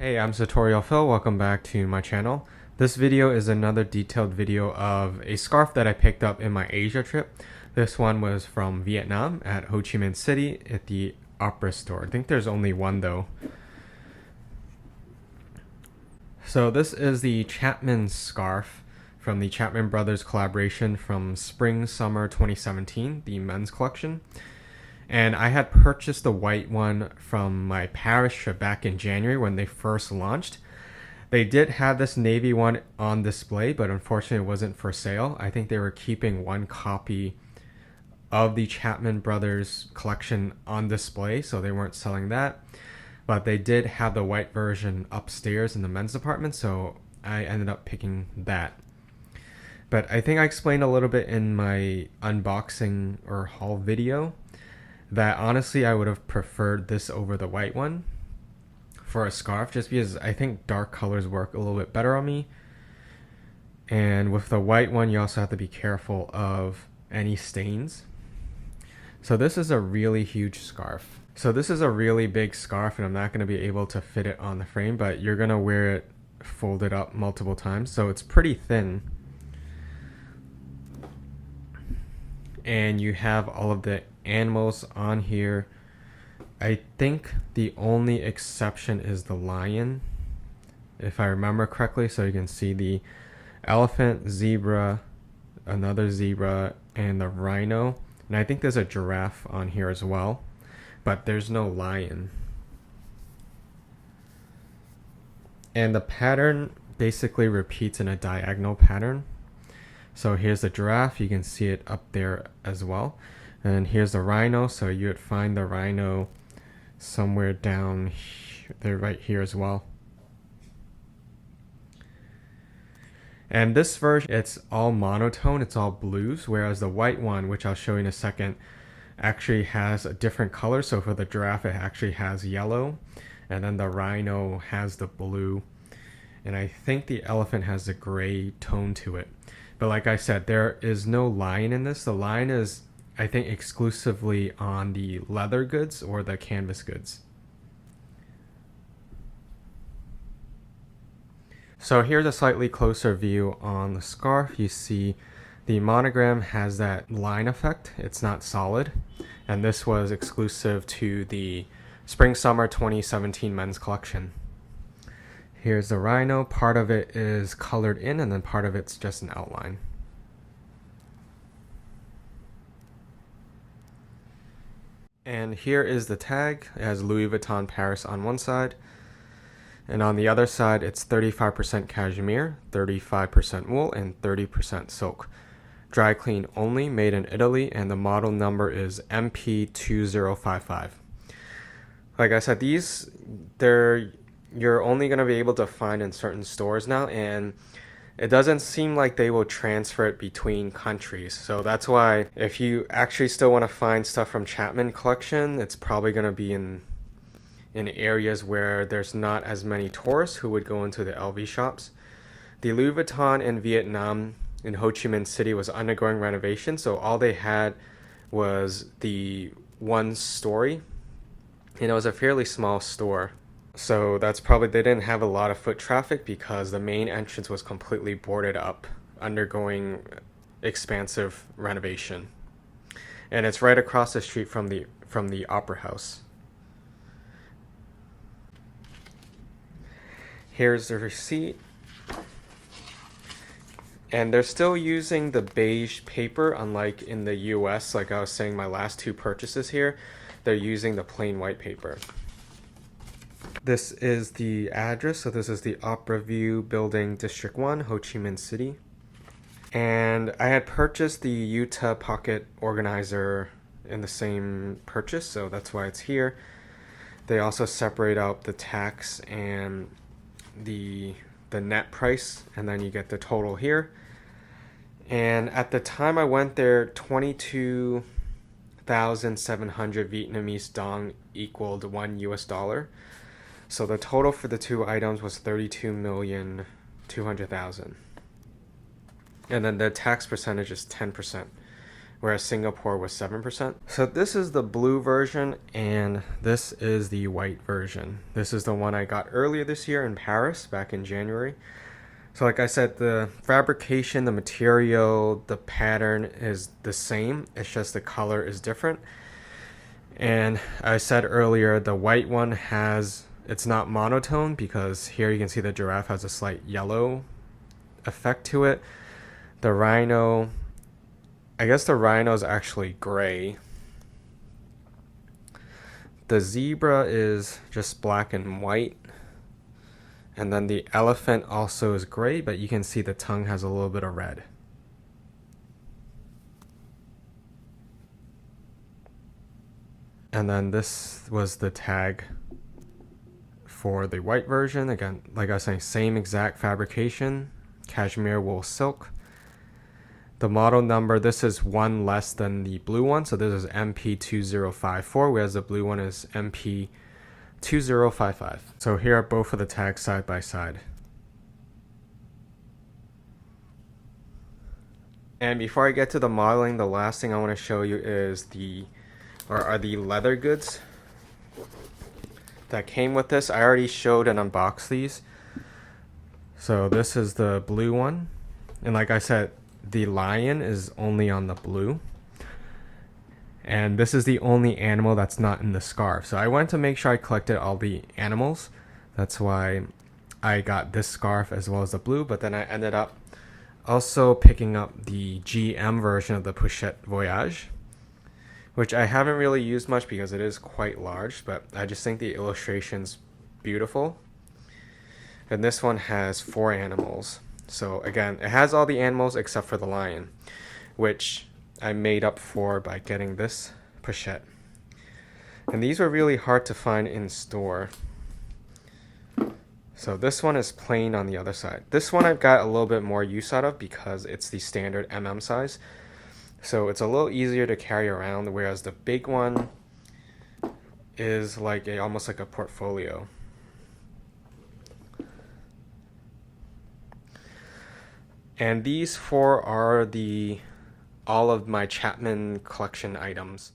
Hey, I'm Tutorial Phil. Welcome back to my channel. This video is another detailed video of a scarf that I picked up in my Asia trip. This one was from Vietnam at Ho Chi Minh City at the Opera store. I think there's only one though. So this is the Chapman scarf from the Chapman Brothers collaboration from Spring Summer 2017, the men's collection. And I had purchased the white one from my Paris trip back in January when they first launched. They did have this navy one on display, but unfortunately it wasn't for sale. I think they were keeping one copy of the Chapman Brothers collection on display, so they weren't selling that. But they did have the white version upstairs in the men's department, so I ended up picking that. But I think I explained a little bit in my unboxing or haul video that honestly I would have preferred this over the white one for a scarf, just because I think dark colors work a little bit better on me. And with the white one, you also have to be careful of any stains. So this is a really huge scarf. So this is a really big scarf, and I'm not going to be able to fit it on the frame, but you're going to wear it folded up multiple times. So it's pretty thin. And you have all of the animals on here. I think the only exception is the lion, if I remember correctly. So you can see the elephant, zebra, another zebra, and the rhino. And I think there's a giraffe on here as well, but there's no lion. And the pattern basically repeats in a diagonal pattern. So here's the giraffe, you can see it up there as well. And here's the rhino, so you would find the rhino somewhere down there, right here as well. And this version, it's all monotone, it's all blues, whereas the white one, which I'll show you in a second, actually has a different color. So for the giraffe, it actually has yellow, and then the rhino has the blue, and I think the elephant has a gray tone to it. But like I said, there is no lion in this. The lion is, I think, exclusively on the leather goods or the canvas goods. So here's a slightly closer view on the scarf. You see the monogram has that line effect. It's not solid. And this was exclusive to the Spring Summer 2017 men's collection. Here's the rhino. Part of it is colored in, and then part of it's just an outline. And here is the tag. It has Louis Vuitton Paris on one side, and on the other side it's 35% cashmere, 35% wool, and 30% silk. Dry clean only, made in Italy, and the model number is MP2055. Like I said, these, you're only going to be able to find in certain stores now, and it doesn't seem like they will transfer it between countries. So that's why if you actually still want to find stuff from Chapman collection, it's probably going to be in areas where there's not as many tourists who would go into the LV shops. The Louis Vuitton in Vietnam in Ho Chi Minh City was undergoing renovation, so all they had was the one story, and it was a fairly small store. So that's probably, they didn't have a lot of foot traffic because the main entrance was completely boarded up, undergoing expansive renovation. And it's right across the street from the Opera House. Here's the receipt. And they're still using the beige paper, unlike in the US, like I was saying, my last two purchases here, they're using the plain white paper. This is the address, so this is the Opera View Building, District 1, Ho Chi Minh City. And I had purchased the Utah Pocket Organizer in the same purchase, so that's why it's here. They also separate out the tax and the net price, and then you get the total here. And at the time I went there, 22,700 Vietnamese dong equaled $1 US. So the total for the two items was 32,200,000. And then the tax percentage is 10%, whereas Singapore was 7%. So this is the blue version, and this is the white version. This is the one I got earlier this year in Paris, back in January. So like I said, the fabrication, the material, the pattern is the same. It's just the color is different. And I said earlier, the white one it's not monotone, because here you can see the giraffe has a slight yellow effect to it. The rhino, I guess the rhino is actually gray. The zebra is just black and white. And then the elephant also is gray, but you can see the tongue has a little bit of red. And then this was the tag for the white version. Again, like I was saying, same exact fabrication, cashmere wool silk. The model number, this is one less than the blue one, so this is MP2054, whereas the blue one is MP2055. So here are both of the tags side by side. And before I get to the modeling, the last thing I want to show you is are the leather goods that came with this. I already showed and unboxed these. So this is the blue one, and like I said, the lion is only on the blue, and this is the only animal that's not in the scarf. So I wanted to make sure I collected all the animals. That's why I got this scarf as well as the blue, but then I ended up also picking up the GM version of the Pochette Voyage, which I haven't really used much because it is quite large, but I just think the illustration's beautiful. And this one has 4 animals. So again, it has all the animals except for the lion, which I made up for by getting this pochette. And these were really hard to find in store. So this one is plain on the other side. This one I've got a little bit more use out of because it's the standard MM size. So it's a little easier to carry around, whereas the big one is like almost like a portfolio. And these 4 are all of my Chapman collection items.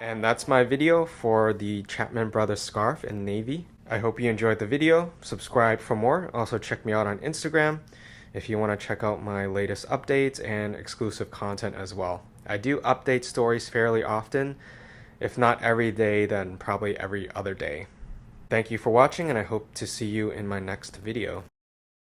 And that's my video for the Chapman Brothers scarf in navy. I hope you enjoyed the video. Subscribe for more. Also check me out on Instagram if you want to check out my latest updates and exclusive content as well. I do update stories fairly often. If not every day, then probably every other day. Thank you for watching, and I hope to see you in my next video.